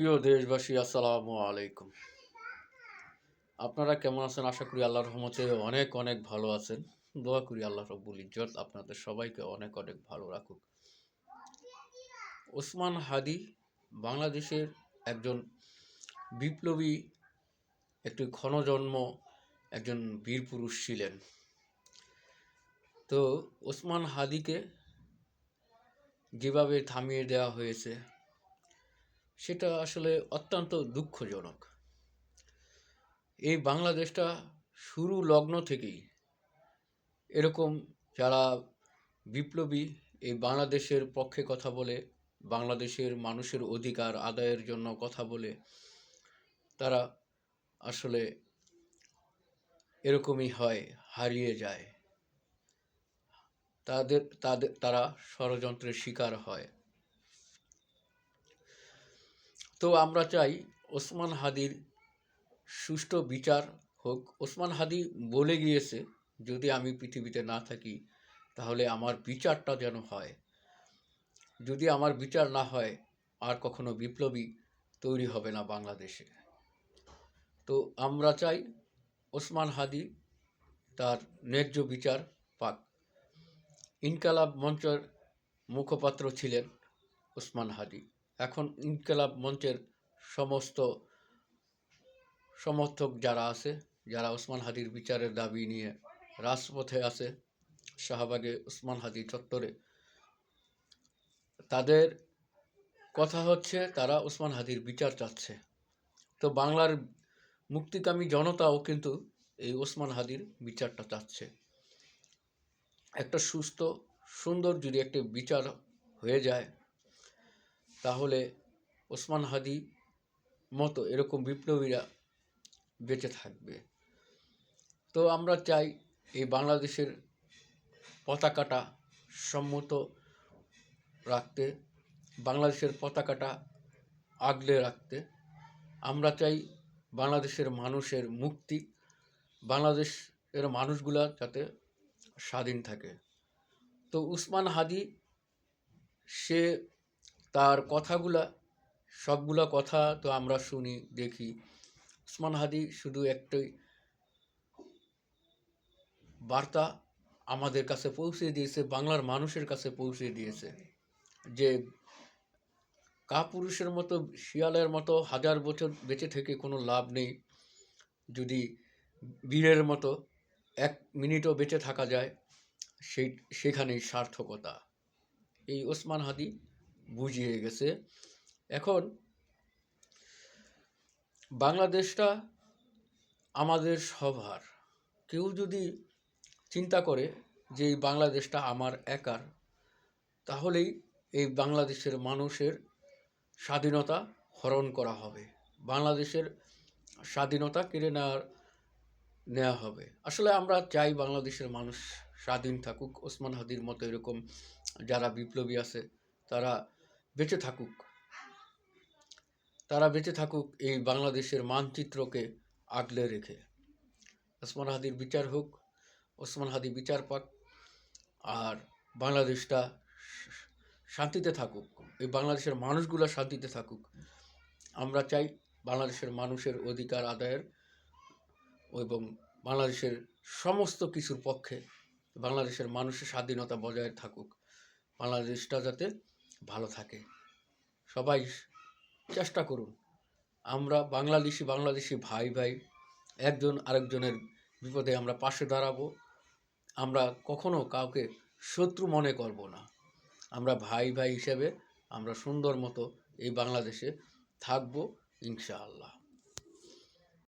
প্রিয় দেশবাসী, আসসালামু আলাইকুম। আপনারা কেমন আছেন? আশা করি আল্লাহর রহমতে অনেক অনেক ভালো আছেন। দোয়া করি আল্লাহ রব্বুল ইজ্জত আপনাদের সবাইকে অনেক অনেক ভালো রাখুক। ওসমান হাদি বাংলাদেশের একজন বিপ্লবী, একটি ক্ষণজন্ম একজন বীর পুরুষ ছিলেন। তো ওসমান হাদিকে যেভাবে থামিয়ে দেওয়া হয়েছে সেটা আসলে অত্যন্ত দুঃখজনক। এই বাংলাদেশটা শুরু লগ্ন থেকেই এরকম যারা বিপ্লবী এই বাংলাদেশের পক্ষে কথা বলে, বাংলাদেশের মানুষের অধিকার আদায়ের জন্য কথা বলে, তারা আসলে এরকমই হয়, হারিয়ে যায়। তারা ষড়যন্ত্রের শিকার হয়। তো আমরা চাই ওসমান হাদির সুষ্ঠু বিচার হোক। ওসমান হাদি বলে গিয়েছে, যদি আমি পৃথিবীতে না থাকি তাহলে আমার বিচারটা যেন হয়। যদি আমার বিচার না হয় আর কখনো বিপ্লবী তৈরি হবে না বাংলাদেশে। তো আমরা চাই ওসমান হাদি তার ন্যায্য বিচার পাক। ইনকালাব মঞ্চের মুখপাত্র ছিলেন ওসমান হাদি। এখন ইনকালাব মঞ্চের সমস্ত সমর্থক যারা আছে, যারা ওসমান হাদির বিচারের দাবি নিয়ে রাজপথে আছে, শাহবাগে ওসমান হাদি চত্বরে, তাদের কথা হচ্ছে তারা ওসমান হাদির বিচার চাচ্ছে। তো বাংলার মুক্তিকামী জনতাও কিন্তু এই ওসমান হাদির বিচারটা চাচ্ছে। একটা সুস্থ সুন্দর যদি একটা বিচার হয়ে যায় তাহলে ওসমান হাদি মতো এরকম বিপ্লবীরা বেঁচে থাকবে। তো আমরা চাই এই বাংলাদেশের পতাকাটা সম্মত রাখতে, বাংলাদেশের পতাকাটা আগলে রাখতে। আমরা চাই বাংলাদেশের মানুষের মুক্তি, বাংলাদেশের মানুষগুলা যাতে স্বাধীন থাকে। তো ওসমান হাদি সে তার কথাগুলা, সবগুলা কথা তো আমরা শুনি দেখি। ওসমান হাদি শুধু একটাই বার্তা আমাদের কাছে পৌঁছে দিয়েছে, বাংলার মানুষের কাছে পৌঁছে দিয়েছে যে কাপুরুষের মতো, শিয়ালের মতো হাজার বছর বেঁচে থেকে কোনো লাভ নেই। যদি বীরের মতো এক মিনিটও বেঁচে থাকা যায়, সেখানেই সার্থকতা। এই ওসমান হাদি বুঝিয়ে গেছে। এখন বাংলাদেশটা আমাদের সবার। কেউ যদি চিন্তা করে যে এই বাংলাদেশটা আমার একার, তাহলেই এই বাংলাদেশের মানুষের স্বাধীনতা হরণ করা হবে, বাংলাদেশের স্বাধীনতা কেড়ে নেওয়া হবে। আসলে আমরা চাই বাংলাদেশের মানুষ স্বাধীন থাকুক। ওসমান হাদির মতো এরকম যারা বিপ্লবী আছে তারা বেঁচে থাকুক, তারা বেঁচে থাকুক এই বাংলাদেশের মানচিত্রকে আগলে রেখে। ওসমান হাদির বিচার হোক, ওসমান হাদি বিচার পাক, আর বাংলাদেশটা শান্তিতে থাকুক, এই বাংলাদেশের মানুষগুলো শান্তিতে থাকুক। আমরা চাই বাংলাদেশের মানুষের অধিকার আদায়ের এবং বাংলাদেশের সমস্ত কিছুর পক্ষে বাংলাদেশের মানুষের স্বাধীনতা বজায় থাকুক, বাংলাদেশটা যাতে ভালো থাকে। সবাই চেষ্টা করুন, আমরা বাংলাদেশি ভাই ভাই, একজন আরেকজনের বিপদে আমরা পাশে দাঁড়াবো। আমরা কখনো কাউকে শত্রু মনে করব না। আমরা ভাই ভাই হিসেবে আমরা সুন্দর মতো এই বাংলাদেশে থাকবো ইনশাআল্লাহ।